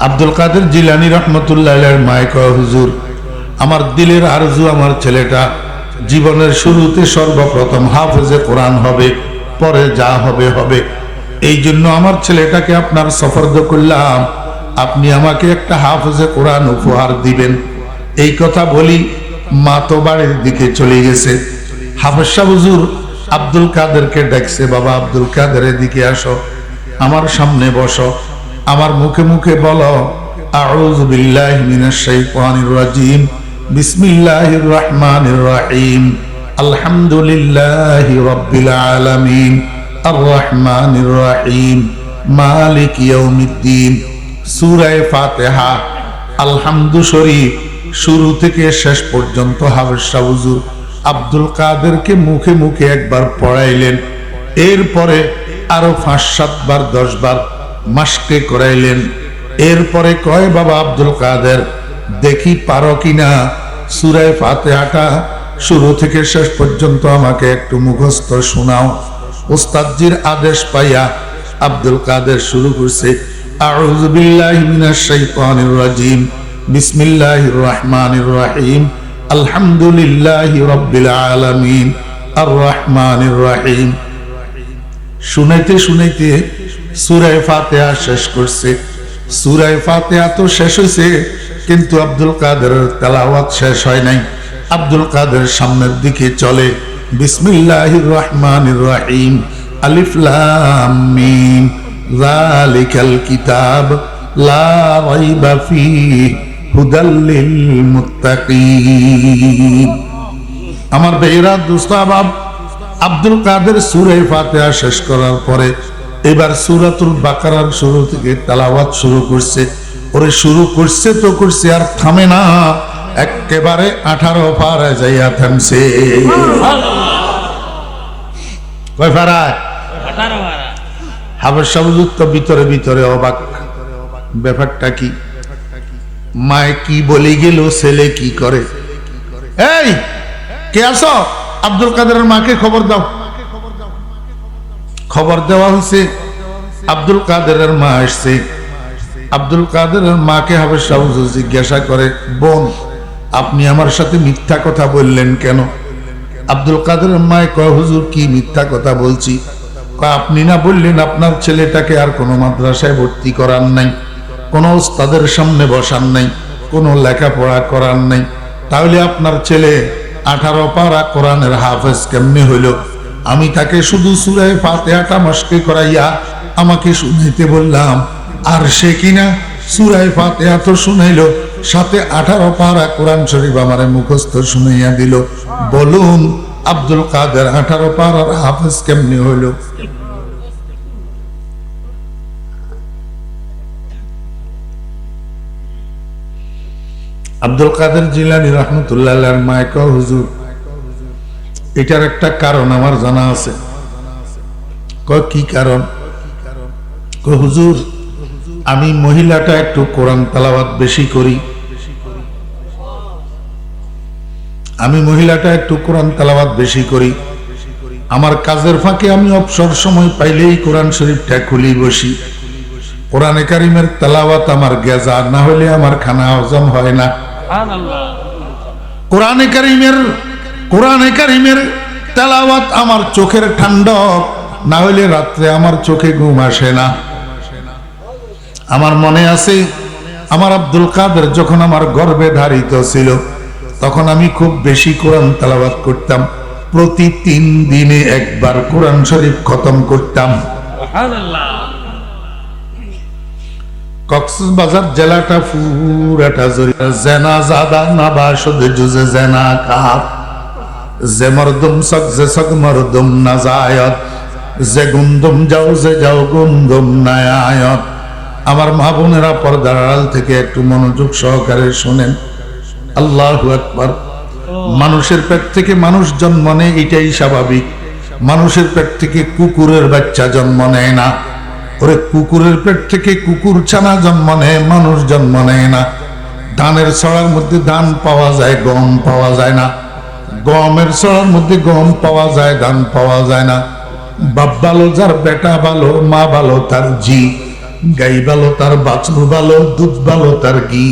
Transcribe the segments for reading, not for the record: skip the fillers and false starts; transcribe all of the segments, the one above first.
আব্দুল কাদের জিলানী রহমতুল্লাহ আলাইহির মায়ে কয়, হুজুর আমার দিলের আরজু আমার ছেলেটা জীবনের শুরুতে সর্বপ্রথম হাফেজে কোরআন হবে, পরে যা হবে হবে। এই জন্য আমার ছেলেটাকে আপনার সফরদ করলাম, আপনি আমাকে একটা হাফেজে কোরআন উপহার দিবেন। এই কথা বলি মা তো বাড়ির দিকে চলে গেছে। হাফেজ সাহেব হুজুর আব্দুল কাদেরকে ডাকছে, বাবা আব্দুল কাদের এদিকে আসো, আমার সামনে বসো, আমার মুখে মুখে বলো আউযু বিল্লাহি মিনাশ শাইতানির রাজিম, বিসমিল্লাহির রহমানির রহিম, আলহামদুলিল্লাহি রাব্বিল আলামিন, আর রহমানির রহিম, মালিক ইয়াউমিদ্দিন। সূরা ফাতিহা আলহামদু শরীফ শুরু থেকে শেষ পর্যন্ত হাফেজ সাহেব হুজুর আব্দুল কাদেরকে মুখে মুখে একবার পড়াইলেন। এরপরে আরো 5-7 বার 10 বার মাস্কে করাইলেন। এরপরে কয়, বাবা আব্দুল কাদের দেখি পারো কিনা সূরা ফাতিহাটা শুরু থেকে শেষ পর্যন্ত আমাকে একটু মুখস্থ শোনাও। ওস্তাদজির আদেশ পাইয়া আব্দুল কাদের শুরু করছে, আউযু বিল্লাহি মিনাশ শাইতানির রাজিম, বিসমিল্লাহির রহমানির রহিম, আলহামদুলিল্লাহি রাব্বিল আলামিন, আর রহমানির রহিম। শুনাইতে শুনাইতে সূরা ফাতিহা শেষ করছে। সূরা ফাতিহা তো শেষ হয়েছে, কিন্তু আব্দুল কাদেরের তেলাওয়াত শেষ হয় নাই। আব্দুল কাদের সামনের দিকে চলে, বিসমিল্লাহির রহমানির রহিম, আলিফ লাম মিম, যালিকাল কিতাব লা রাইবা ফীহি হুদাল লিল মুত্তাকিন। আমার বেরা দুস্তাবাব আব্দুল কাদের সূরা ফাতিহা শেষ করার পরে এবার সূরাতুল বাকারার শুরু থেকে তেলাওয়াত শুরু করছে। ওরে শুরু করছে তো করছে, আর থামে না, একেবারে 18 পারা যাইয়া থামছে। কয় পারায়? 18 পারা। হাফেজ সাহেব হুজুর তো ভিতরে ভিতরে অবাক, ব্যাপারটা কি? মায়ে কি বলে গেল, ছেলে কি করে? এই কে আছো? আব্দুল কাদেরের মাকে খবর দাও। খবর দেওয়া হয়েছে, আব্দুল কাদেরের মা আসছে। আব্দুল কাদেরের মাকে হাফেজ সাহেব হুজুর জিজ্ঞাসা করে, বোন আপনি আমার সাথে মিথ্যা কথা বললেন কেন? আব্দুল কাদেরের মায়ে কয়, হুজুর কি মিথ্যা কথা বলছি? কয়, আপনি না বললেন আপনার ছেলেটাকে আর কোনো মাদ্রাসায় ভর্তি করার নাই, কোনো ওস্তাদের সামনে বসার নাই, কোনো লেখাপড়া করার নাই, তাহলে আপনার ছেলে 18 পারা কোরআনের হাফেজ কেমনে হইল? আমি তাকে শুধু সূরা ফাতিহাটা মাস্কে করাইয়া আমাকে শুনাইতে বললাম, আর সে কিনা সূরা ফাতিহা তো শুনাইল, সাথে 18 পারা কোরআন শরীফ আমারে মুখস্থ শুনাইয়া দিল। বলুন আব্দুল কাদের 18 পারার হাফেজ কেমনে হইল? আব্দুল কাদের জিলানী রহমতুল্লাহ আলাইহির মায়ে কয়, হুজুর এটার একটা কারণ আমার জানা আছে। কয়, কি কারণ? কয়, হুজুর আমি মহিলাটা একটু কোরআন তেলাওয়াত বেশি করি, আমি মহিলাটা একটু কোরআন তেলাওয়াত বেশি করি। আমার কাজের ফাঁকে আমি অবসর সময় পাইলেই কোরআন শরীফটা খুলি বসি। কোরআনে কারিমের তেলাওয়াত আমার গেজা না হলে আমার খানা হজম হয় না। কোরআনে কারিমের তেলাওয়াত আমার চোখের ঠান্ডক না হলে রাত্রে আমার চোখে ঘুম আসে না। আমার মনে আছে আমার আব্দুল কাদের যখন আমার গর্ভে ধারিত ছিল তখন আমি খুব বেশি কোরআন তেলাওয়াত করতাম। প্রতি 3 দিনে একবার কোরআন শরীফ খতম করতাম। কক্সবাজার জেলাটা পুরাটা জড়িয়ে জেনা জাদা না বাসদ জুজে জেনা কার যে মরদম সক যে সক মরদম না জায়ত যে গুন্দম যাও যে যাও গুন্দম না আয়ত। আমার মা বোনেরা পর্দার আড়াল থেকে একটু মনোযোগ সহকারে শোনেন। আল্লাহু আকবার। মানুষের পেট থেকে মানুষ জন্ম নেয়, এটাই স্বাভাবিক। মানুষের পেট থেকে কুকুরের বাচ্চা জন্ম নেয় না। ওরে কুকুরের পেট থেকে কুকুর ছানা জন্ম নেয়, মানুষ জন্ম নেয় না। ধানের ছড়ার মধ্যে ধান পাওয়া যায়, গম পাওয়া যায় না। গমের ছড়ার মধ্যে গম পাওয়া যায়, ধান পাওয়া যায় না। বাপ ভালো যার বেটা ভালো, মা ভালো তার জি। গাই ভালো তার বাছুর ভালো, দুধ ভালো তার ঘি।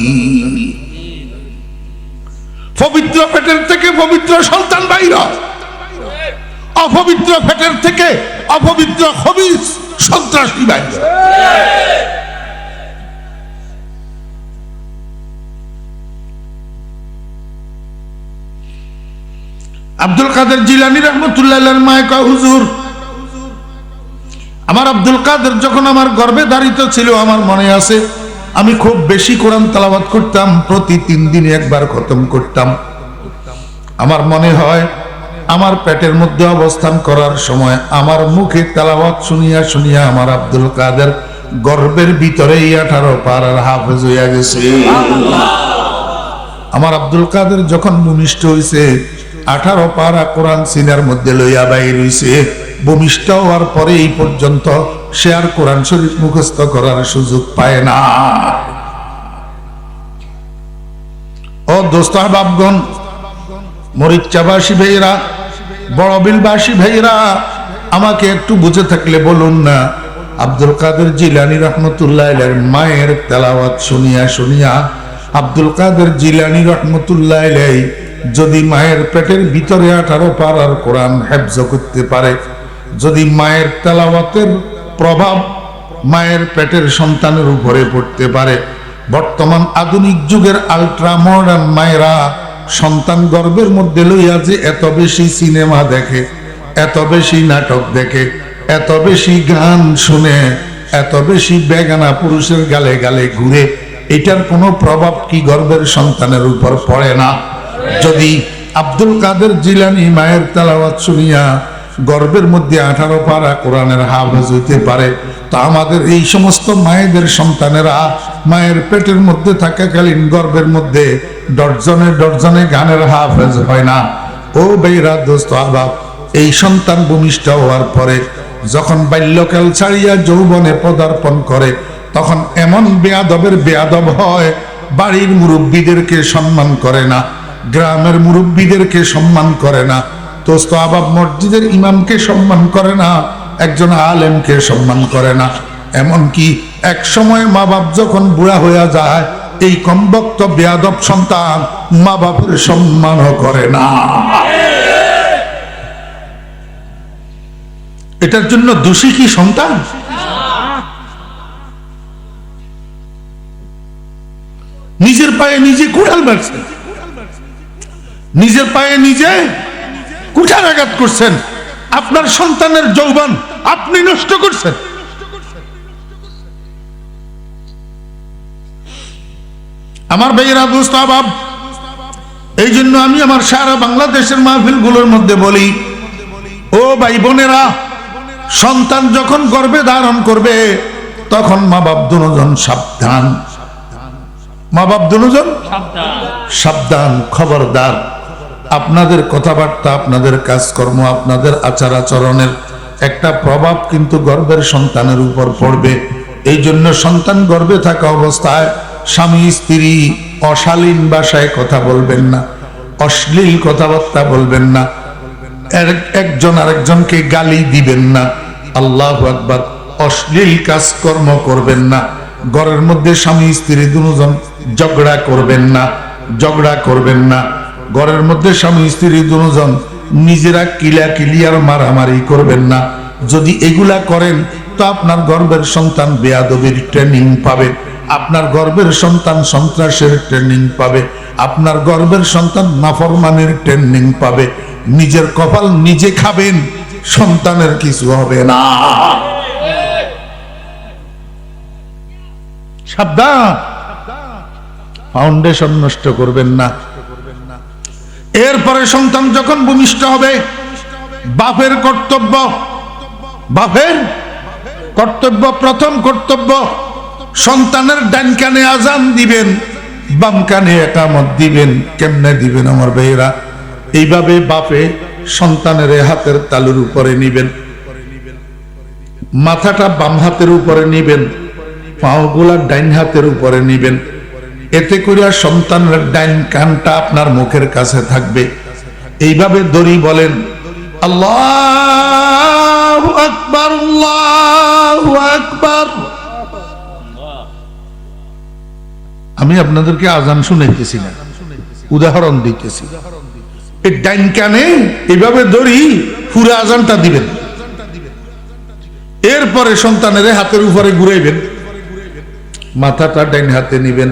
পবিত্র পেটের থেকে পবিত্র সন্তান বাইর হয়, অপবিত্র পেটের থেকে অপবিত্র খবিস সন্ত্রাসী বাইর হয়। আব্দুল কাদের জিলানী রহমতুল্লাহ আলাইহির মায়ে কয়, হুজুর আমার আব্দুল কাদের যখন আমার গর্ভে ধারিত ছিল, আমার মনে আছে আমি খুব বেশি কোরআন তেলাওয়াত করতাম, প্রতি 3 দিনে একবার খতম করতাম। আমার মনে হয় আমার পেটের মধ্যে অবস্থান করার সময় আমার মুখে তেলাওয়াত শুনিয়া শুনিয়া আমার আব্দুল কাদের গর্ভের ভিতরেই 18 পারার হাফেজ হইয়া গেছে। আমার আব্দুল কাদের যখন ভূমিষ্ঠ হইছে, 18 পারা কোরআন সিনার মধ্যে লইয়া বাইর হইছে। ভূমিষ্ঠ হওয়ার পরে এই পর্যন্ত সে আর কোরআন শরীফ মুখস্থ করার সুযোগ পায় না। ও দোস্ত আহবাবগণ, মরিচ্চাবাসী ভাইরা, বড়বিলবাসী ভাইরা, আমাকে একটু বুঝে থাকলে বলুন না, আব্দুল কাদের জিলানী রহমতুল্লাহ আলাইহির মায়ের তেলাওয়াত শুনিয়া শুনিয়া আব্দুল কাদের জিলানী রহমতুল্লাহ আলাইহি যদি মায়ের পেটের ভিতরে 18 পারার কোরআন হেফজ করতে পারে, যদি মায়ের তেলাওয়াতের প্রভাব মায়ের পেটের সন্তানের উপরে পড়তে পারে, বর্তমান আধুনিক যুগের আল্ট্রা মডার্ন মায়েরা সন্তান গর্ভের মধ্যে লইয়া যে এত বেশি সিনেমা দেখে, এত বেশি নাটক দেখে, এত বেশি গান শুনে, এত বেশি বেগানা পুরুষের গালে গালে ঘুরে, এটার কোনো প্রভাব কি গর্ভের সন্তানের উপর পড়ে না? যদি আব্দুল কাদের জিলানী মায়ের তেলাওয়াত শুনিয়া গর্ভের মধ্যে 18 পারা কোরআনের হাফেজ হইতে পারে, তা আমাদের এই সমস্ত মায়েদের সন্তানেরা মায়ের পেটের মধ্যে থাকাকালীন গর্ভের মধ্যে ডজনে ডজনে গানের হাফেজ হয় না? ও বেইরা দোস্ত আহবাব, এই সন্তান ভূমিষ্ঠ হওয়ার পরে যখন বাল্যকাল ছাড়িয়া যৌবনে পদার্পণ করে, তখন এমন বেয়াদবের বেয়াদব হয়, বাড়ির মুরব্বীদেরকে সম্মান করে না, গ্রামের মুরব্বীদেরকে সম্মান করে না, দোস্ত আহবাব মসজিদের ইমামকে সম্মান করে না, একজন আলেমকে সম্মান করে না। এমনকি এক সময় মা বাপ যখন বুড়া হইয়া যায়, এই কমবক্ত বেয়াদব সন্তান মা বাপের সম্মানও করে না। এটার জন্য দোষী কি সন্তান? নিজের পায়ে নিজে কুড়াল মারছেন, নিজের পায়ে নিজে কুঠারাঘাত করছেন, আপনার সন্তানের যৌবন আপনি নষ্ট করছেন। আমার ভাইয়েরা, দোস্ত আহবাব, এই জন্য আমি আমার সারা বাংলাদেশের মাহফিল গুলোর মধ্যে বলি, ও ভাই বোনেরা, সন্তান যখন গর্ভে ধারণ করবে তখন মা বাপ দুজন সাবধান, মা বাপ দুজন সাবধান, খবরদার। আপনাদের কথাবার্তা, আপনাদের কাজকর্ম, আপনাদের আচার আচরণের একটা প্রভাব কিন্তু গর্ভের সন্তানের উপর পড়বে। এই জন্য সন্তান গর্ভে থাকা অবস্থায় স্বামী স্ত্রী অশালীন ভাষায় কথা বলবেন না, অশ্লীল কথাবার্তা বলবেন না, একজন আরেকজনকে গালি দিবেন না, আল্লাহু আকবার, অশ্লীল কাজকর্ম করবেন না, ঘরের মধ্যে স্বামী স্ত্রী দুজন ঝগড়া করবেন না, ঝগড়া করবেন না, ঘরের মধ্যে স্বামী স্ত্রী দুজন নিজেরা কিলাকিলি আর মারামারি করবেন না। যদি এগুলা করেন তো আপনার গর্ভের সন্তান বেয়াদবির ট্রেনিং পাবে, আপনার গর্ভের সন্তান সন্ত্রাসের ট্রেনিং পাবে, আপনার গর্ভের সন্তান নাফরমানের ট্রেনিং পাবে। নিজের কপাল নিজে খাবেন, সন্তানের কিছু হবে না। সাবধান, ফাউন্ডেশন নষ্ট করবেন না। এরপরে সন্তান যখন ভূমিষ্ঠ হবে, বাপের কর্তব্য, বাপের কর্তব্য, প্রথম কর্তব্য, সন্তানের ডান কানে আজান দিবেন, বাম কানে একামত দিবেন। কেমনে দিবেন আমার ভাইয়েরা? এইভাবে বাপে সন্তানের হাতের তালুর উপরে নিবেন, মাথাটা বাম হাতের উপরে নিবেন, পাওগুলা ডাইন হাতের উপরে নিবেন। এতে করে সন্তানের ডাইন কানটা আপনার মুখের কাছে থাকবে। এইভাবে দড়ি বলেন, আল্লাহু আকবার, আল্লাহু আকবার, আমি আপনাদেরকে আজান শুনাইতেছি না, উদাহরণ দিতেছি। এই ডাইন কানে এইভাবে ধরি পুরো আজানটা দিবেন, এরপরে সন্তানের হাতের উপরে ঘুরাইবেন, মাথাটা ডাইন হাতে নিবেন,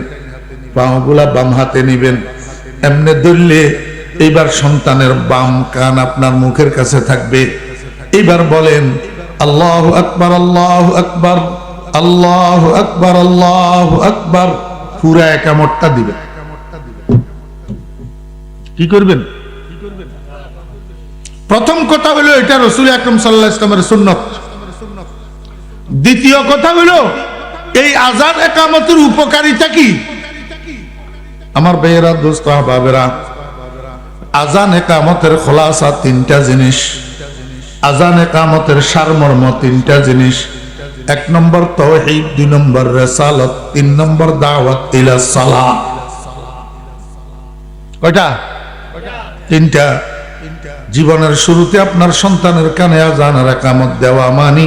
পাগুলা বাম হাতে নিবেন, এমনি ধরলে এইবার সন্তানের বাম কান আপনার মুখের কাছে থাকবে। এইবার বলেন আল্লাহু আকবার, আল্লাহু আকবার, আল্লাহু আকবার, আল্লাহু আকবার, পুরা একামতটা দিবেন। কি করবেন? প্রথম কথা হলো এটা রাসূল আকরাম সাল্লাল্লাহু আলাইহি ওয়াসাল্লামের সুন্নাত। দ্বিতীয় কথা হলো এই আযান ইকামতের উপকারিতা কি? আমার ভাইয়েরা, দোস্ত আহবাবেরা, আযান ইকামতের খোলাসা তিনটা জিনিস, আযান ইকামতের সারমর্ম তিনটা জিনিস। 1 নম্বর তাওহীদ, 2 নম্বর রিসালাত, 3 নম্বর দাওয়াত ইলা সালাহ। কয়টা? তিনটা। জীবনের শুরুতে আপনার সন্তানের কানে আযান আর ইকামত দেওয়া মানে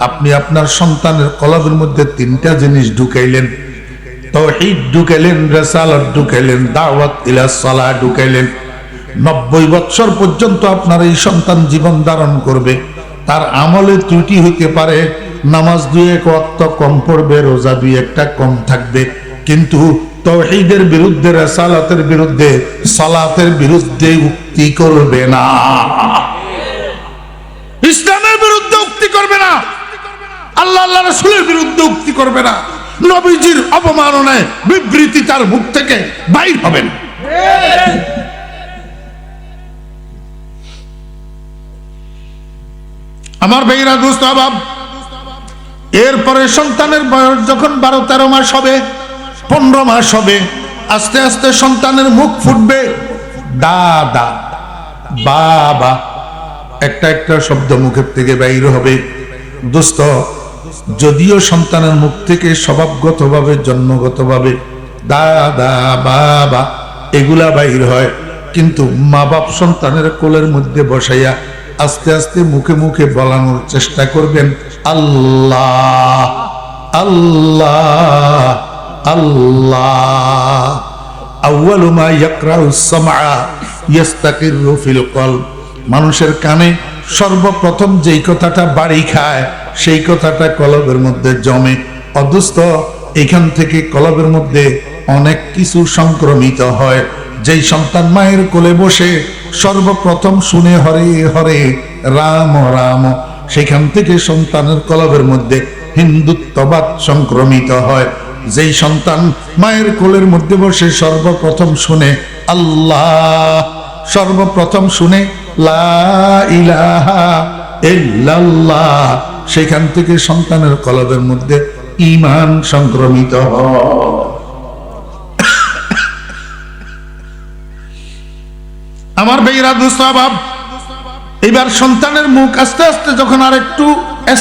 আপনি আপনার সন্তানের কলবের মধ্যে তিনটা জিনিস ঢুকাইলেন। তাওহীদ ঢুকাইলেন, রিসালাত ঢুকাইলেন, দাওয়াত ইলা সালাহ ঢুকাইলেন। 90 বছর পর্যন্ত আপনার এই সন্তান জীবন ধারণ করবে। তার আমলে ত্রুটি হইতে পারে, নামাজ 2-1 ওয়াক্ত কম পড়বে, রোজা 2-1টা কম থাকবে, কিন্তু তাওহীদের বিরুদ্ধে, রিসালাতের বিরুদ্ধে, সালাতের বিরুদ্ধে উক্তি করবে না, ইসলামের বিরুদ্ধে উক্তি করবে না, আল্লাহ আল্লাহ রাসূলের বিরুদ্ধে উক্তি করবে না, নবীজির অপমাননায় বিবৃতি তার মুখ থেকে বাইর হবে না। আমার ভাইরা, দোস্ত আহবাব, এরপরে সন্তানের বয়স যখন 12-13 মাস হবে, 15 মাস হবে, আস্তে আস্তে সন্তানের মুখ ফুটবে দাদা, বাবা, একটা একটা শব্দ মুখের থেকে বাইর হবে। দোস্ত, যদিও সন্তানের মুখ থেকে স্বভাবগতভাবে, জন্মগতভাবে দাদা, বাবা এগুলা বাইর হয়, কিন্তু মা বাপ সন্তানের কোলের মধ্যে বসাইয়া আস্তে আস্তে মুখে মুখে বলানোর চেষ্টা করবেন আল্লাহ, আল্লাহ, আল্লাহ। আউয়ালু মা ইয়াকরাউস সামআ ইয়াস্তাকিরু ফিল কলব। মানুষের কানে সর্বপ্রথম যেই কথাটা বাড়ি খায় সেই কথাটা কলবের মধ্যে জমে। অদুস্ত এখান থেকে কলবের মধ্যে অনেক কিছু সংক্রমিত হয়। যেই সন্তান মায়ের কোলে বসে সর্বপ্রথম শুনে হরে হরে রাম রাম, সেখান থেকে সন্তানের কলবের মধ্যে হিন্দুত্ববাদ সংক্রমিত হয়। যেই সন্তান মায়ের কোলের মধ্যে বসে সর্বপ্রথম শুনে আল্লাহ, সর্বপ্রথম শুনে লা ইলাহা ইল্লাল্লাহ, সেখান থেকে সন্তানের কলবের মধ্যে ঈমান সংক্রমিত হয়। আমার ভাইরা, দোস্ত আহবাব, এবার সন্তানের মুখ আস্তে আস্তে যখন আরেকটু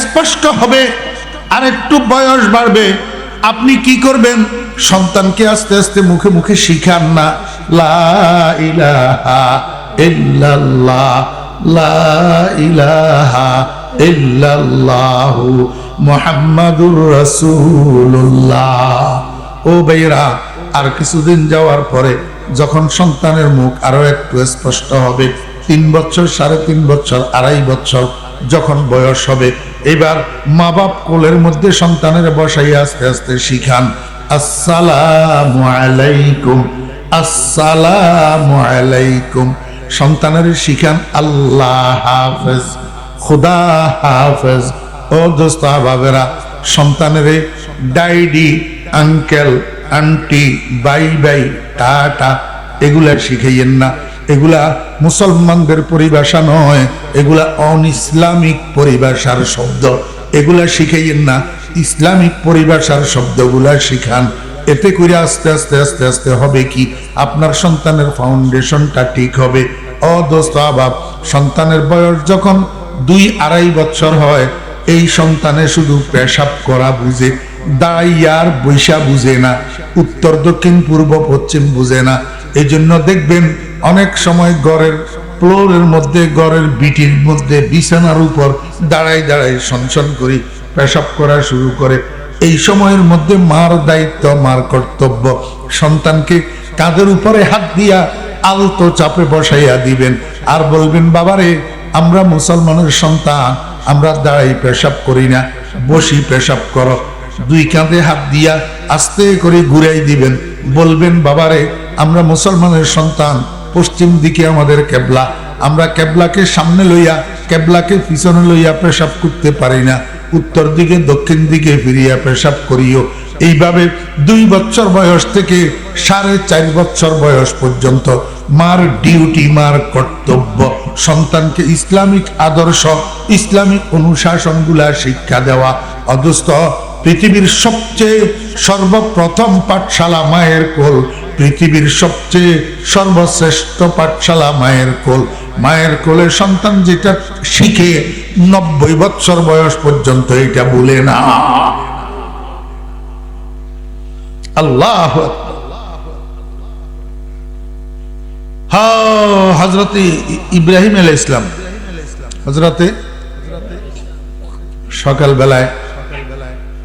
স্পষ্ট হবে, আরেকটু বয়স বাড়বে, আপনি কি করবেন? সন্তানকে আস্তে আস্তে মুখে মুখে শিখান না লা ইলাহা ইল্লাল্লাহ, লা ইলাহা ইল্লাল্লাহু মুহাম্মাদুর রাসূলুল্লাহ। ও ভাইরা, আর কিছুদিন যাওয়ার পরে যখন সন্তানের মুখ আরো একটু স্পষ্ট হবে, 3 বছর, 3.5 বছর, 2.5 বছর যখন বয়স হবে, এবার মা বাপ কোলের মধ্যে সন্তানের বসাইয়া আস্তে আস্তে শিখান আসসালামু আলাইকুম, আসসালামু আলাইকুম। সন্তানের শিখান আল্লাহ হাফেজ, খুদা হাফেজ। ও দোস্ত আহবাবেরা, সন্তানের daddy, uncle, aunty, bye bye, tata এগুলা শিখাইয়েন না। এগুলা মুসলমানদের পরিভাষা নয়, এগুলা অনইসলামিক পরিভাষার শব্দ। এগুলা শিখাইয়েন না, ইসলামিক পরিভাষার শব্দগুলা শিখান। এতে করে আস্তে আস্তে আস্তে আস্তে হবে কি, আপনার সন্তানের ফাউন্ডেশনটা ঠিক হবে। ও দোস্ত আহবাব, সন্তানের বয়স যখন 2-2.5 বছর হয়, এই সন্তানে শুধু পেশাব করা বুঝে, দাঁড়াইয়ার বৈশা বুঝে না, উত্তর দক্ষিণ পূর্ব পশ্চিম বুঝে না। এই জন্য দেখবেন অনেক সময় ঘরের ফ্লোরের মধ্যে, ঘরের বিটির মধ্যে, বিছানার উপর দাঁড়াই দাঁড়াই সনসন করে পেশাব করা শুরু করে। এই সময়ের মধ্যে মার দায়িত্ব, মার কর্তব্য। সন্তানকে কাঁধের উপরে হাত দিয়া আলতো চাপে বসাইয়া দিবেন আর বলবেন, বাবারে আমরা মুসলমানের সন্তান, আমরা দাঁড়াই পেশাব করি না, বসি পেশাব করো। দুই কাঁধে হাত দিয়া আস্তে করে ঘুরাই দিবেন, বলবেন, বাবারে আমরা মুসলমানের সন্তান, পশ্চিম দিকে আমাদের কেবলা, আমরা কেবলাকে সামনে লইয়া কেবলাকে পিছনে লইয়া পেশাব করতে পারি না, উত্তর দিকে দক্ষিণ দিকে ফিরিয়া পেশাব করিও। এইভাবে 2 বছর বয়স থেকে 4.5 বছর বয়স পর্যন্ত মার ডিউটি, মার কর্তব্য সন্তানকে ইসলামিক আদর্শ, ইসলামিক অনুশাসনগুলা শিক্ষা দেওয়া। অথচ পৃথিবীর সবচেয়ে সর্বপ্রথম পাঠশালা মায়ের কোল, পৃথিবীর সবচেয়ে সর্বশ্রেষ্ঠ পাঠশালা মায়ের কোল। মায়ের কোলে সন্তান যেটা শিখে 90 বছর বয়স পর্যন্ত এটা ভুলে না। আল্লাহ হযরতে ইব্রাহিম আলাইহিস সালাম, হযরতে সকালবেলায়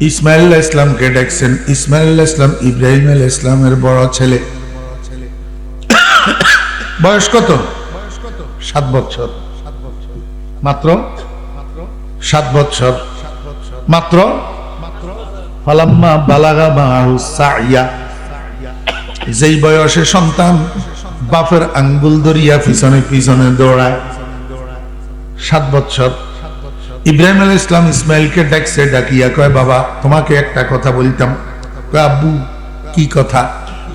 ইসমাইল আলাইহিস সালামকে ডাকছেন। ইসমাইল আলাইহিস সালাম ইব্রাহিম আলাইহিস সালামের বড় ছেলে। বয়স কত? 7 বছর মাত্র, 7 বছর মাত্র। ফালাম্মা বালাগা মাহু সাইয়া, যেই বয়সে সন্তান বাপের আঙ্গুল ধরিয়া পিছনে পিছনে দৌড়ায়, 7 বছর। ইব্রাহিম আলাইহিস সালাম ইসমাইলকে ডাকছে, ডাকিয়া কয়, বাবা তোমাকে একটা কথা বলতাম। কয়, আব্বু কি কথা?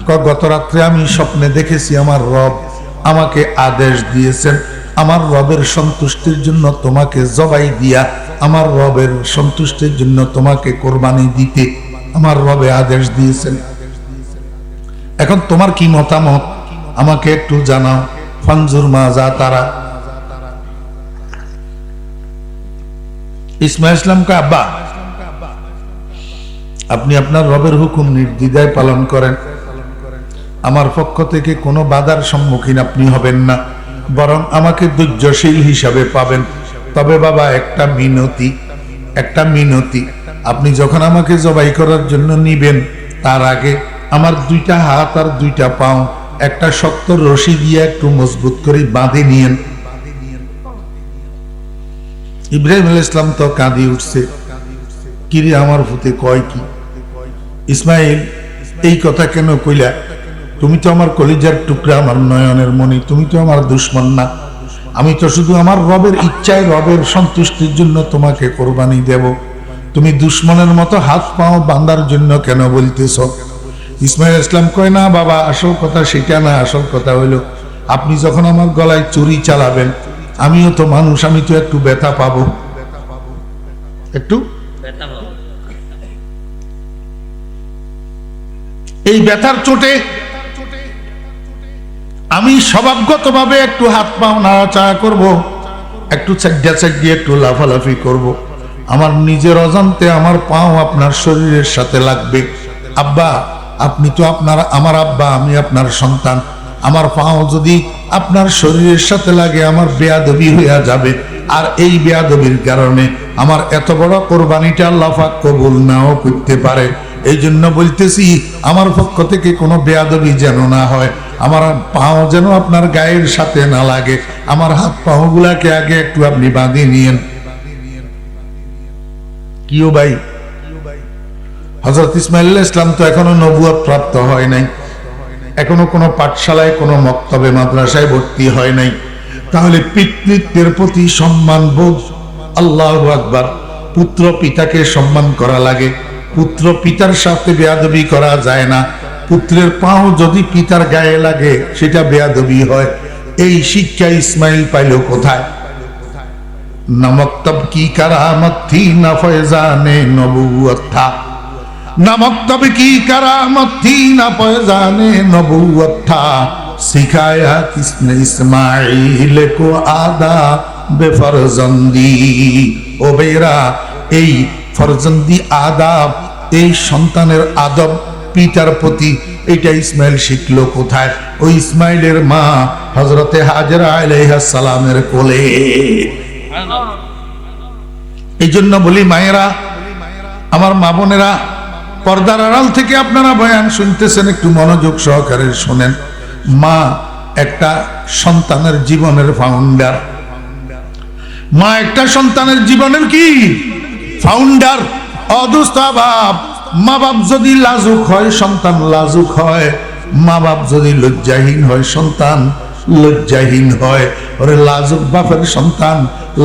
কয়, গত রাত্রে আমি স্বপ্নে দেখেছি আমার রব আমাকে আদেশ দিয়েছেন আমার রবের সন্তুষ্টির জন্য তোমাকে জবাই দিয়া আমার রবের সন্তুষ্টির জন্য তোমাকে কোরবানি দিতে আমার রবে আদেশ দিয়েছেন। এখন তোমার কি মতামত আমাকে একটু জানাও। ফানজুর মাজা তারা। ইসমাইল ইসলামকে, আব্বা আপনি আপনার রবের হুকুম নির্দ্বিধায় পালন করেন, আমার পক্ষ থেকে কোনো বাধার সম্মুখীন আপনি হবেন না, বরং আমাকে ধৈর্যশীল হিসাবে পাবেন। তবে বাবা একটা মিনতি, আপনি যখন আমাকে জবাই করার জন্য নিবেন তার আগে আমার 2টা হাত আর 2টা পাও একটা শক্ত রশি দিয়ে একটু মজবুত করে বাঁধে নিয়েন। ইব্রাহিম আলাইহিস সালাম তো কাঁদি উঠছে, কিরে আমার ফুতে কয় কি? ইসমাইল এই কথা কেন কইলা? তুমি তো আমার কলিজার টুকরা, আমার নয়নের মণি, তুমি তো আমার দুশমন না। আমি তো শুধু আমার রবের ইচ্ছায়, রবের সন্তুষ্টির জন্য তোমাকে কোরবানি দেব। তুমি দুশমনের মতো হাত পাও বান্দার জন্য কেন বলতেছ? ইসমাইল ইসলাম কয়, না বাবা, আসল কথা সেটা না, আসল কথা হইলো আপনি যখন আমার গলায় চুরি চালাবেন, আমিও তো মানুষ, আমি তো একটু ব্যথা পাবো, একটু এই ব্যথার চোটে আমি স্বভাবগতভাবে একটু হাত পাও নাড়াচাড়া করব, একটু চাগিয়ে একটু লাফালাফি করব। আমার নিজের অজান্তে আমার পাও আপনার শরীরের সাথে লাগবে। আব্বা আপনি তো আমার আব্বা, আমি আপনার সন্তান, আমার পাও যদি আপনার শরীরের সাথে লাগে আমার বেয়াদবি হইয়া যাবে, আর এই বেয়াদবির কারণে আমার এত বড় কোরবানিটা আল্লাহ পাক কবুল নাও করতে পারে। এই জন্য বলতেছি আমার পক্ষ থেকে কোনো বেয়াদবি যেন না হয়, আমার পাও যেন আপনার গায়ের সাথে না লাগে, আমার হাত পাও গুলাকে আগে একটু আপনি বাঁধিয়ে নিয়েন। কিও ভাই, হযরত ইসমাইল আলাইহিস সালাম তো এখনো নবুয়ত প্রাপ্ত হয় নাই, এখনো কোনো পাঠশালায়, কোনো মক্তবে মাদ্রাসায় ভর্তি হয় নাই। তাহলে পিতৃত্বের প্রতি সম্মান বোধ, আল্লাহু আকবার, পুত্র পিতাকে সম্মান করা লাগে, পুত্র পিতার সাথে বেয়াদবি করা যায় না। পুত্রের পাও যদি পিতার গায়ে লাগে সেটা বেয়াদবি হয়। এই শিক্ষা ইসমাইল পাইল কোথায়? না মক্তব কি কারামত থি, না ফয়জানে নবুয়ত থা। না মক্তব কি কারামত থি, না ফয়জানে নবুয়ত থা। সিখায়া কিসনে ইসমাইল কো আদা বেফরজন্দি। ও বেরা, এই ফরজন্দি আদাব, এই সন্তানের আদব পিতার প্রতি, এটা ইসমাইল শিখলো কোথায়? ওই ইসমাইলের মা হযরতে হাজরা আলাইহিস সালামের কোলে। এই জন্য বলি মায়েরা, আমার মা বোনেরা, পর্দার আড়াল থেকে আপনারা বয়ান শুনতেছেন, একটু মনোযোগ সহকারে শোনেন। মা একটা সন্তানের জীবনের ফাউন্ডার। মা একটা সন্তানের জীবনের কি ফাউন্ডার। অদুস্তাভাব, মা বাপ যদি লাজুক হয় সন্তান লাজুক হয়, মা বাপ যদি লজ্জাহীন হয় সন্তান লজ্জাহীন হয়। ওরে লাজুক বাপের সন্তান,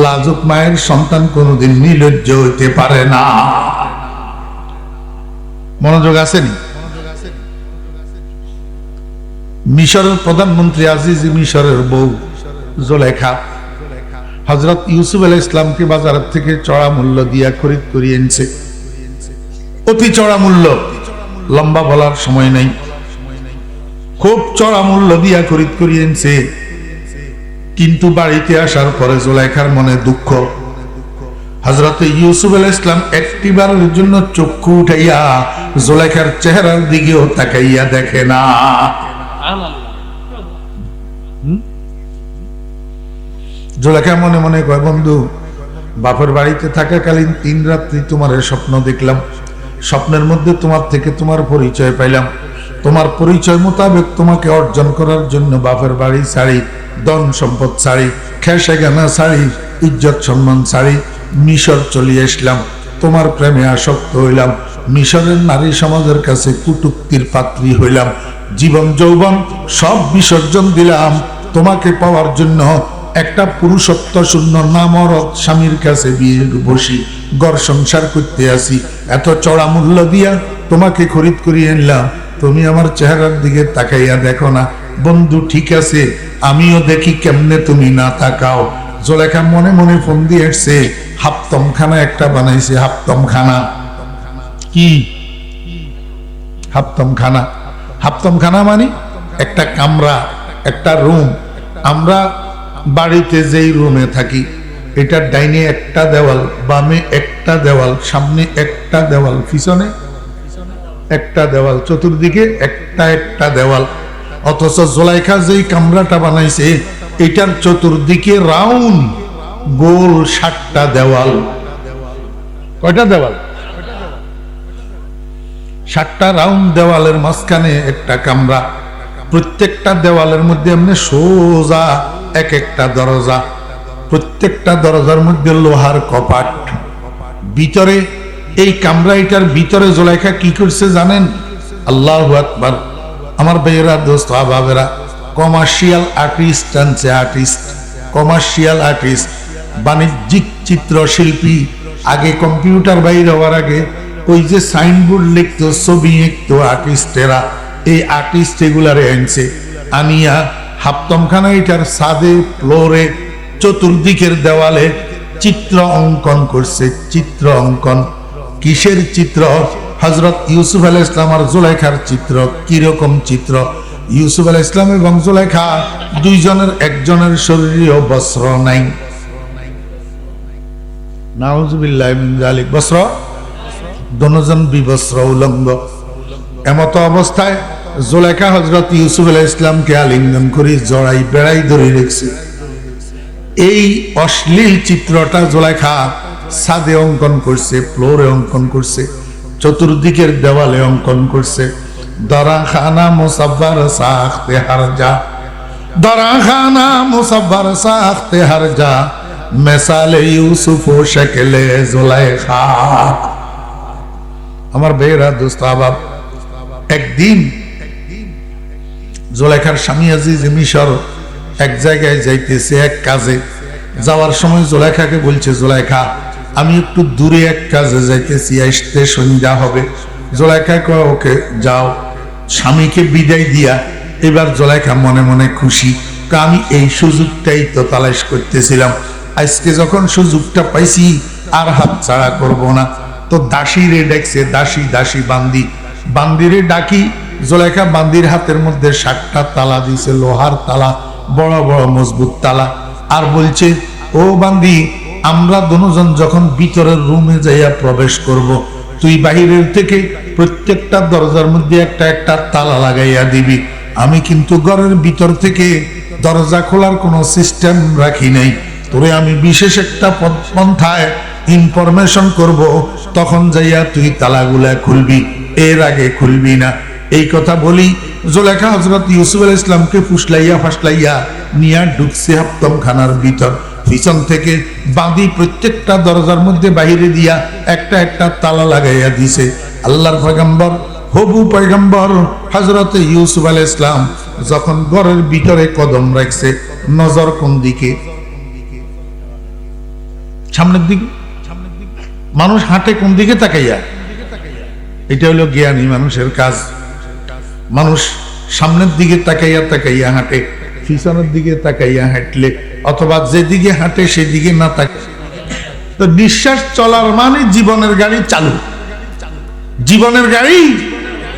লাজুক মায়ের সন্তান কোনোদিন নির্লজ্জ হইতে পারে না। মনোযোগ আসেনি? মিশরের প্রধানমন্ত্রী আজিজ মিশরের বউ জুলেখা হযরত ইউসুফ আলাইহিস সালামকে বাজার থেকে চড়া মূল্য দিয়া খরিদ করিয়ে এনেছে। অতি চড়া মূল্য, লম্বা বলার সময় নাই, খুব চড়া মূল্য দিয়া খরিদ করিয়ে এনেছে। কিন্তু বাড়িতে আসার পরে জুলেখার মনে দুঃখ। হযরত ইউসুফ আলাইহিস সালাম একটিবারের জন্য চক্ষু উঠাইয়া জুলেখার চেহারার দিকেও তাকাইয়া দেখে না। জুলেখা মনে মনে কয়, বন্ধু, বাপের বাড়িতে থাকাকালীন 3 রাত্রি তোমার স্বপ্ন দেখলাম, স্বপ্নের মধ্যে তোমার থেকে তোমার পরিচয় পাইলাম। তোমার পরিচয় মোতাবেক তোমাকে অর্জন করার জন্য বাপের বাড়ি ছাড়ি, ধন সম্পদ ছাড়ি, খেসে গানা ছাড়ি, ইজ্জত সম্মান ছাড়ি মিশর চলে আসলাম। তোমার প্রেমে আসক্ত হইলাম, মিশরের নারী সমাজের কাছে কুটুক্তির পাত্রী হইলাম, জীবন যৌবন সব বিসর্জন দিলাম তোমাকে পাওয়ার জন্য। একটা পুরুষত্ব শূন্য নামরদ স্বামীর কাছে বিয়ে বসি, ঘর সংসার করতে আসি, এত চড়া মূল্য দিয়া তোমাকে খরিদ করিয়ে আনলাম, তুমি আমার চেহারার দিকে তাকাইয়া দেখো না। বন্ধু, ঠিক আছে, আমিও দেখি কেমনে তুমি না তাকাও। জুলেখা মনে মনে ফোন দিয়ে আসছে, হাপ্তমখানা একটা বানাইছে। হাপ্তমখানা কি? হাপ্তমখানা, হাপ্তমখানা মানে একটা কামরা, একটা রুম। আমরা বাড়িতে যেই রুমে থাকি, এটা ডাইনে একটা দেওয়াল, বামে একটা দেওয়াল, সামনে একটা দেওয়াল, পিছনে একটা দেওয়াল, চতুর্দিকে একটা একটা দেওয়াল। অথচ জুলেখা যেই কামরাটা বানাইছে এটার চতুর্দিকে রাউন্ড গোল 7টা দেওয়াল। কয়টা দেওয়াল? 7টা রাউন্ড দেওয়ালের মাঝখানে একটা কামরা। প্রত্যেকটা দেওয়ালের মধ্যে এমনি সোজা এক একটা দরজা, প্রত্যেকটা দরজার মধ্যে লোহার কপাট। ভিতরে এই কামরা, এটার ভিতরে জুলেখা কি করছে জানেন? আল্লাহু আকবার। আমার ভাইয়েরা, দোস্ত বাবেরা, কমার্শিয়াল আর্টিস্ট আনছে, আর্টিস্ট, কমার্শিয়াল আর্টিস্ট, বাণিজ্যিক চিত্রশিল্পী। আগে কম্পিউটার বাইরে হওয়ার আগে ওই যে সাইনবোর্ড লিখতো, ছবি আঁকতো আর্টিস্টেরা, এই আর্টিস্ট এগুলারে আনছে। আনিয়া হাপ্তমখানা এটার ছাদে, ফ্লোরে, চতুর্দিকের দেওয়ালে চিত্র অঙ্কন করছে। চিত্র অঙ্কন কিসের চিত্র? হযরত ইউসুফ আলাইহিস সালাম আর জুলেখার চিত্র। কিরকম চিত্র? ইউসুফ আলাইহিস সালাম এবং জুলেখা দুইজনের একজনের শরীরেও বস্ত্র নাই। নাউজুবিল্লাহ মিন যালিক। বস্ত্র, দুজন বিবস্ত্র, উলঙ্গ। এমত অবস্থায় জুলেখা হযরত ইউসুফ আলাইহিস সালামকে আলিঙ্গন করে জড়াই বেড়াই ধরে রেখেছে। এই অশ্লীল চিত্রটা জুলেখা ছাদে অঙ্কন করছে, ফ্লোরে অঙ্কন করছে, চতুর্দিকের দেওয়ালে অঙ্কন করছে। দরাখানা মুসাব্বার সাখতে হারজা, দরাখানা মুসাব্বার সাখতে হারজা, মেসালে ইউসুফ ও শকলে জুলেখা। আমার ভাইয়েরা, দোস্ত আহবাব, একদিন জুলেখার স্বামী আজিজ মিশর এক জায়গায় যাইতেছে এক কাজে। যাওয়ার সময় জুলেখাকে বলছে, জুলেখা, আমি একটু দূরে এক কাজে যাইতেছি, আসতে সন্ধ্যা হবে। জুলেখা কয়, ওকে যাও। স্বামীকে বিদায় দিয়া এবার জুলেখা মনে মনে খুশি। আমি এই সুযোগটাই তো তালাশ করতেছিলাম, আজকে যখন সুযোগটা পাইছি আর হাত ছাড়া করব না। তো দাসী রে ডাকছে, দাসী, দাসী বান্দি, বান্দিরে ডাকি। জুলেখা বান্দির হাতের মধ্যে 7টা তালা দিছে, লোহার তালা, বড় বড় মজবুত তালা। আর বলছে, ও বান্দি, আমরা দুজন যখন ভিতরের রুমে যাইয়া প্রবেশ করব, তুই বাহিরের থেকে প্রত্যেকটা দরজার মধ্যে একটা একটা তালা লাগাইয়া দিবি। আমি কিন্তু ঘরের ভিতর থেকে দরজা খোলার কোনো সিস্টেম রাখি নাই। তোরে আমি বিশেষ একটা পন্থায় ইনফরমেশন করব, তখন যাইয়া তুই তালাগুলা খুলবি, এর আগে খুলবি না। এই কথা বলি জুলেখা হযরত ইউসুফ আলাইহিস সালামকে ফুসলাইয়া ফাসলাইয়া নিয়া ঢুকছে হাপ্তমখানার ভিতর। পিছন থেকে বাঁধি প্রত্যেকটা দরজার মধ্যে বাইরে দিয়া একটা একটা তালা লাগাইয়া দিছে। আল্লাহর পয়গম্বর, হবু পয়গম্বর হযরত ইউসুফ আলাইহিস সালাম যখন ঘরের ভিতরে কদম রাখছে, নজর কোন দিকে? সামনের দিকে। মানুষ হাঁটে কোন দিকে তাকাইয়া? এটা হলো জ্ঞানী মানুষের কাজ। মানুষ সামনের দিকে তাকাইয়া তাকাইয়া হাঁটে, পিছনের দিকে তাকাইয়া হাঁটলে অথবা যেদিকে হাঁটে সেদিকে না তাকায়। তো নিঃশ্বাস চলার মানে জীবনের গাড়ি চালু, জীবনের গাড়ি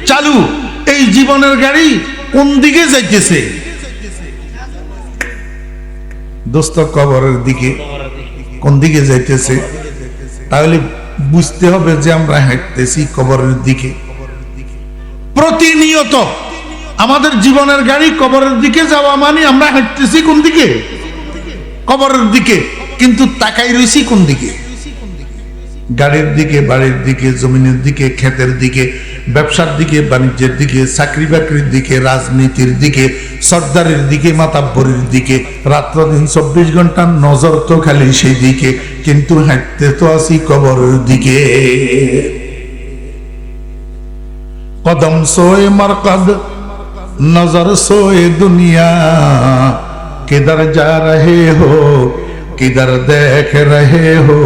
চালু। এই জীবনের গাড়ি কোন দিকে যাইতেছে? দোস্ত কবরের দিকে। কোন দিকে যাইতেছে? তাহলে বুঝতে হবে যে আমরা হাঁটতেছি কবরের দিকে। প্রতিনিয়ত আমাদের জীবনের গাড়ি কবরের দিকে যাওয়া মানে আমরা হাঁটতেছি কোন দিকে? কবরের দিকে। কিন্তু তাকাই রইছি কোন দিকে? গাড়ির দিকে, বাড়ির দিকে, জমিনের দিকে, ক্ষেতের দিকে, ব্যবসার দিকে, বাণিজ্যের দিকে, চাকরি বাকরির দিকে, রাজনীতির দিকে, সর্দারের দিকে, মাতাব্বরের দিকে। রাত্র দিন 24 ঘন্টা নজর তো খালি সেই দিকে, কিন্তু হাঁটতে তো আছি কবরের দিকে। কদম সোয়ে মারকাদ, नजर सोए दुनिया, किधर जा रहे हो, किधर देख रहे हो,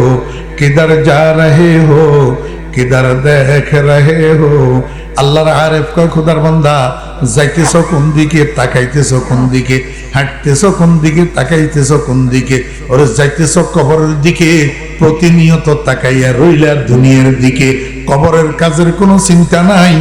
किधर जा रहे हो, किधर देख रहे हो। আল্লাহর আরেফ কয়, খোদার বান্দা যাইতেছ কোন দিকে, তাকাইতেছ কোন দিকে, হাঁটতেছ কোন দিকে, তাকাইতেছ কোন দিকে? ওরে যাইতেছ কবরের দিকে, প্রতিনিয়ত তাকাইয়া রইলার দুনিয়ার দিকে। কবরের কাজের কোনো চিন্তা নাই,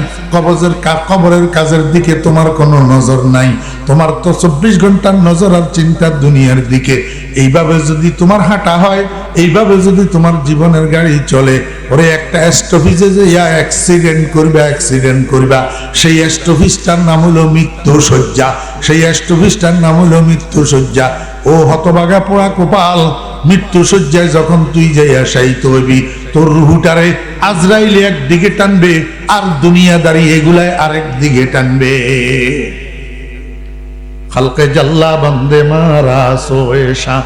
কবরের কাজের দিকে তোমার কোনো নজর নাই। তোমার তো 24 ঘন্টার নজর আর চিন্তা দুনিয়ার দিকে। এইভাবে যদি তোমার হাঁটা হয়, এইভাবে যদি তোমার জীবনের গাড়ি চলে, ওরে একটা স্টপেজে যে অ্যাক্সিডেন্ট করবা, সেই স্টপেজটার নাম হলো মৃত্যু শয্যা। সেই স্টপেজটার নাম হলো মৃত্যু শয্যা। ও হতভাগা পোড়া কপাল, মৃত্যু শয্যায় যখন তুই যাইয়া শায়িত হইবি, তোর রুহুটারে আজরাইল একদিকে টানবে আর দুনিয়াদারি এগুলায় আরেক দিকে টানবে। খালকে জাল্লা বন্দে মারা সোয়েশা,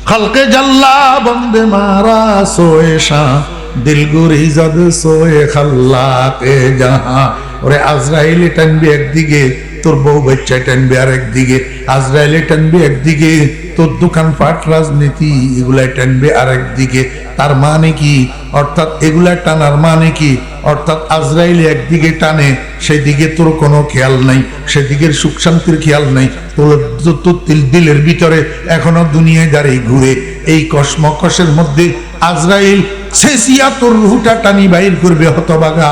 খালকে জাল্লা বন্দে মারা সোয়েশা, দিল গুরি জদ সোয়ে খাল্লাকে জাহা। ওরে আজরাইলে টানবে একদিকে, তোর বউ বাচ্চা টানবে আরেক দিকে। আজরাইলে টানবে একদিকে, তোর দোকানপাট রাজনীতি এগুলা টানবে আরেক দিকে। তার মানে কি? অর্থাৎ এগুলা টানার মানে কি? অর্থাৎ আজরাইল একদিকে টানে, সেদিকে তোর কোনো খেয়াল নাই, সেদিকের সুখ শান্তির খেয়াল নাই। তোর দিলের ভিতরে এখনো দুনিয়ায় দাঁড়িয়ে ঘুরে। এই কসমকসের মধ্যে আজরাইল শেষিয়া তোর রুহটা টানি বাইর করবে। হতভাগা,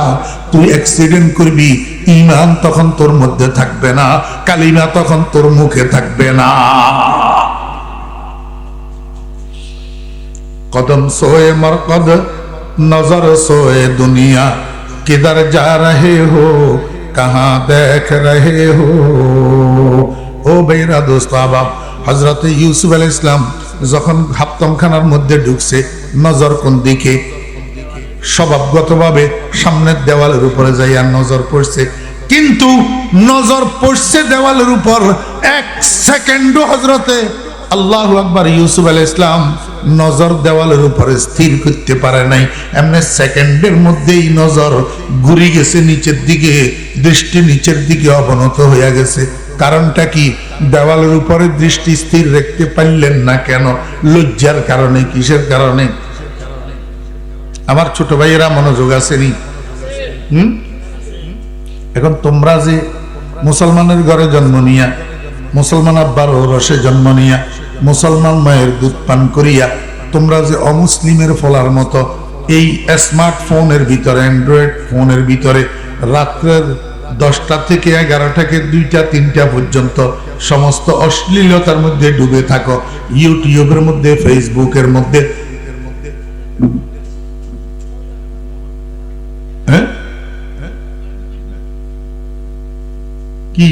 তুই অ্যাক্সিডেন্ট করবি, ঈমান তখন তোর মধ্যে থাকবে না, কালিমা তখন তোর মুখে থাকবে না। कदम सोए मरकद, नजर सोए दुनिया, किधर जा रहे हो, कहाँ देख रहे हो। ও বেরা দোস্ত আবাব, হযরত ইউসুফ আলাইহিস সালাম যখন হাপ্তমখানার মধ্যে ঢুকছে, নজর কোন দিকে? স্বভাবগতভাবে সামনের দেওয়ালের উপরে যাইয়া নজর পড়ছে। কিন্তু নজর পড়ছে দেওয়ালের উপর, এক সেকেন্ডও হযরতে আল্লাহু আকবার ইউসুফ আলাইহিস সালাম নজর দেওয়ালের উপরে স্থির করতে পারে নাই। এমনি সেকেন্ডের মধ্যেই নজর ঘুরে গেছে নিচের দিকে, দৃষ্টি নিচের দিকে অবনত হয়ে গেছে। কারণটা কি? দেওয়ালের উপরে দৃষ্টি স্থির রাখতে পারলেন না কেন? লজ্জার কারণে। কিসের কারণে? আমার ছোট ভাইয়েরা মনোযোগ আসেনি? এখন তোমরা যে মুসলমানের ঘরে জন্ম নিয়া, মুসলমান আব্বার রসে জন্ম নিয়া, মুসলমান মায়ের দুধ পান করিয়া তোমরা যে অমুসলিমের ফলার মতো এই স্মার্টফোনের ভিতরে, অ্যান্ড্রয়েড ফোনের ভিতরে রাত্রের 10টা থেকে 11টা থেকে 2টা 3টা পর্যন্ত সমস্ত অশ্লীলতার মধ্যে ডুবে থাকো, ইউটিউবের মধ্যে, ফেসবুকের মধ্যে, হ্যাঁ কি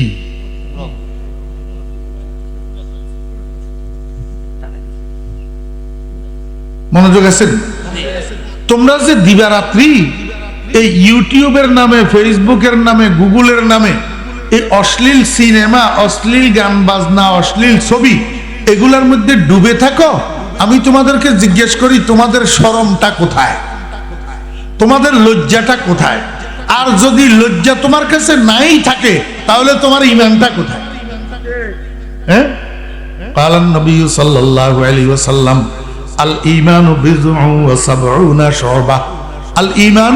মনোযোগ আছেন? তোমরা যে দিবারাত্রি এই ইউটিউবের নামে, ফেসবুকের নামে, গুগলের নামে এই অশ্লীল সিনেমা, অশ্লীল গান বাজনা, অশ্লীল ছবি এগুলোর মধ্যে ডুবে থাকো, আমি তোমাদেরকে জিজ্ঞেস করি তোমাদের শরমটা কোথায়, তোমাদের লজ্জাটা কোথায়? আর যদি লজ্জা তোমার কাছে নাই থাকে তাহলে তোমার ঈমানটা কোথায়? হ্যাঁ, قال النبي صلى الله عليه وسلم الإيمان بضع وسبعون شعبة الإيمان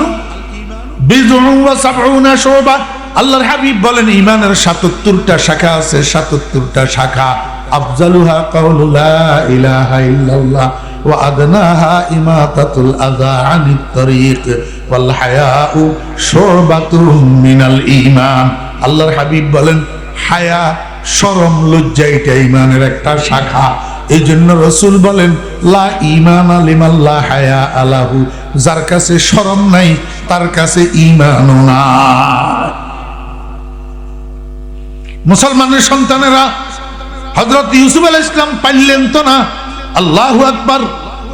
بضع وسبعون شعبة আল্লাহর হাবিব বলেন ঈমানের ৭৭টা শাখা আছে, ৭৭টা শাখা। আফজালুহা কাউলু লা ইলাহা ইল্লাল্লাহ ওয়া আদনাহা ইমাতাতুল আযা আনিত তরিক ওয়াল হায়াউ শুবাতুম মিনাল ঈমান। আল্লাহর হাবিব বলেন হায়া, শরম, লজ্জা এটা ঈমানের একটা শাখা। এই জন্য রাসূল বলেন লা ঈমানা লিমান লা হায়া আলাহু, যার কাছে শরম নাই তার কাছে ঈমানও নাই। মুসলমানের সন্তানেরা হযরত ইউসুফ আলাইহিস সালাম পারলেন তো না, আল্লাহু আকবার,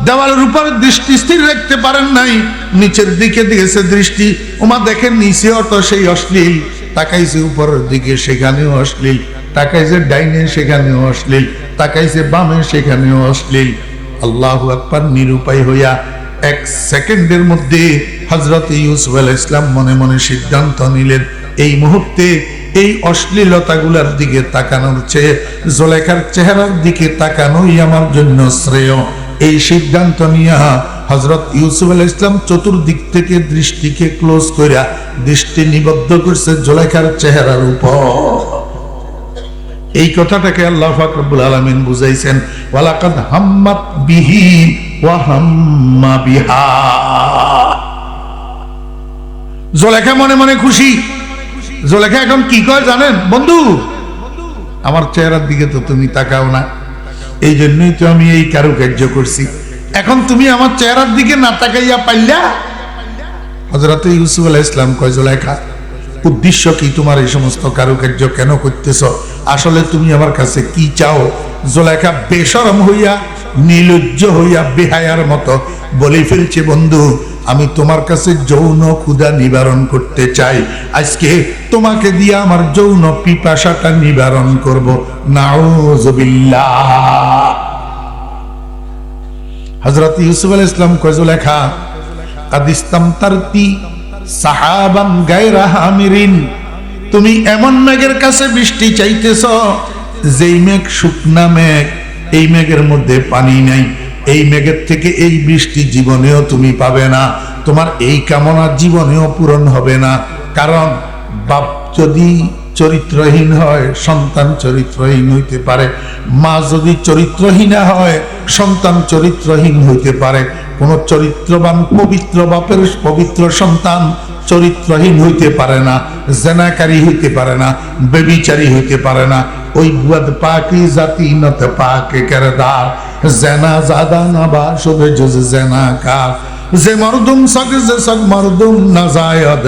দেওয়ালের উপর দৃষ্টি স্থির রাখতে পারেন নাই, নিচের দিকে দিয়েছে দৃষ্টি, ওমা দেখেন নিচেও তো সেই অশ্লীল, তাকাইছে উপরের দিকে সেখানেও অশ্লীল, তাকাইছে ডাইনে সেখানেও অশ্লীল, তাকাইছে বামে সেখানেও অশ্লীল। আল্লাহু আকবার। নিরুপায় হইয়া 1 সেকেন্ডের মধ্যে হযরত ইউসুফ আলাইহিস সালাম মনে মনে সিদ্ধান্ত নিলেন এই মুহূর্তে এই অশ্লীলতাগুলোর দিকে তাকানোর চেয়ে জুলেখার চেহারার দিকে তাকানোই আমার জন্য শ্রেয়। এই সিদ্ধান্ত নিয়া হযরত ইউসুফ আলাইহিস সালাম চতুর্দিক থেকে দৃষ্টিকে ক্লোজ কইরা দৃষ্টি নিবদ্ধ করছে জুলেখার চেহারার উপর। এই কথাটাকে আল্লাহ পাক রব্বুল আলামিন বুঝাইছেন, ওয়ালাকাদ হাম্মাত বিহি ওয়া হাম্মা বিহা। জুলেখা মনে মনে খুশি। জুলেখা এখন কি কয় জানেন? বন্ধু, আমার চেহারার দিকে তো তুমি তাকাও না, এই জন্যই তো আমি এই কারুকার্য করছি, এখন তুমি আমার চেহারার দিকে না তাকাইয়া পাইলা? হযরত ইউসুফ আলাইহিস সালাম কয় জুলেখা, উদ্দেশ্য কি তোমার এই সমস্ত কারুকার্য কেন করতেছ? আসলে তুমি আমার কাছে কি চাও? জুলেখা বেশরম হইয়া, নির্লজ্জ হইয়া, বেহায়ার মতো বলে ফেলছে, বন্ধু, আমি তোমার কাছে যৌন ক্ষুধা নিবারণ করতে চাই, আজকে তোমাকে দিয়ে আমার যৌন পিপাসাটা নিবারণ করব। নাউযুবিল্লাহ। হযরত ইউসুফ আলাইহিস সালাম কয় জুলেখা, কাদিস্তামতারতি সাহাবান গায়রা হামিরিন, তুমি এমন মেঘের কাছে বৃষ্টি চাইতেছ যেই মেঘ শুকনা মেঘ, এই মেঘের মধ্যে পানি নাই, এই মেঘের থেকে এই বৃষ্টি জীবনেও তুমি পাবে না, তোমার এই কামনা জীবনেও পূরণ হবে না। কারণ বাপ যদি চরিত্রহীন হয় সন্তান চরিত্রহীন হইতে পারে, মা যদি চরিত্রহীনা হয় সন্তান চরিত্রহীন হইতে পারে। কোন চরিত্রবান পবিত্র বাপের পবিত্র সন্তান চরিত্রহীন হইতে পারে না, জেনাকারী হইতে পারে না, বেবিচারী হইতে পারে না। ওই বুয়াদ পাকি জাতি নত পাকে কেরদার, জেনা জাদা না বা শুধু জুজ জেনাকার, যে মরদুম সক যে সক মরদুম নাজায়দ,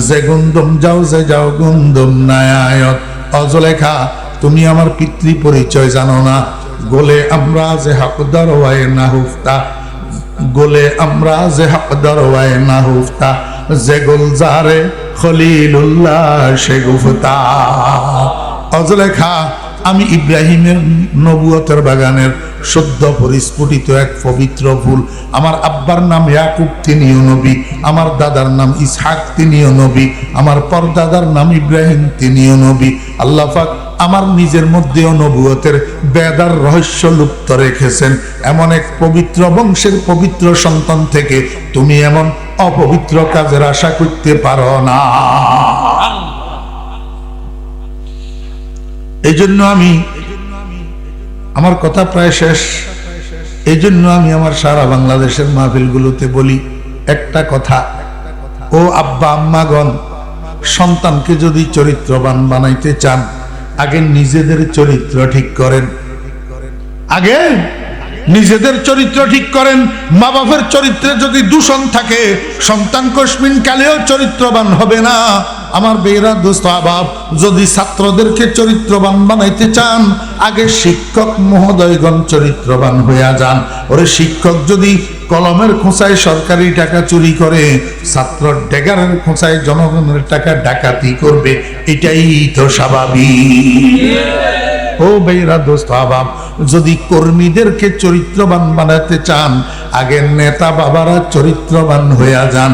যে গুন্দুম যাও যে যাও গুন্দুম নায়ায়দ। অজলেখা, তুমি আমার পিতৃ পরিচয় জানো না, গোলে আমরা যে হকদার ওয়ায় না হুফতা, গোলে আমরা যে হকদার ওয়ায় না হুফতা, যে গুলজারে খলিলুল্লাহ সে গুফতা। অজলেখা, আমি ইব্রাহিমের নবুয়তের বাগানের সদ্য পরিস্ফুটিত এক পবিত্র ফুল। আমার আব্বার নাম ইয়াকুব, তিনিও নবী, আমার দাদার নাম ইসহাক, তিনিও নবী, আমার পরদাদার নাম ইব্রাহিম, তিনিও নবী। আল্লাহ পাক আমার নিজের মধ্যেও নবুয়তের বেদার রহস্য লুপ্ত রেখেছেন। এমন এক পবিত্র বংশের পবিত্র সন্তান থেকে তুমি এমন অপবিত্র কাজের আশা করতে পারো না। এই জন্য আমি, আমার কথা প্রায় শেষ, এই জন্য আমি আমার সারা বাংলাদেশের মাহফিলগুলোতে বলি একটা কথা, ও আব্বা আম্মাগণ, সন্তানকে যদি চরিত্রবান বানাইতে চান আগে নিজেদের চরিত্র ঠিক করেন, আগে নিজেদের চরিত্র ঠিক করেন। মা বাবার চরিত্রে যদি দূষণ থাকে সন্তান কসমিন কালেও চরিত্রবান হবে না। আমার বেরা দোস্ত আবাব, যদি ছাত্রদেরকে চরিত্রবান বানাইতে চান আগে শিক্ষক মহোদয়গণ চরিত্রবান হইয়া যান। ওরে শিক্ষক যদি কলমের খোঁচায় সরকারি টাকা চুরি করে, ছাত্র ড্যাগারের খোঁচায় জনগণের টাকা ডাকাতি করবে, এটাই তো স্বাভাবিক। ও ভাইরা, দোস্ত আবাব, যদি কর্মীদেরকে চরিত্রবান বানাতে চান, আগে নেতা বাবারা চরিত্রবান হইয়া যান।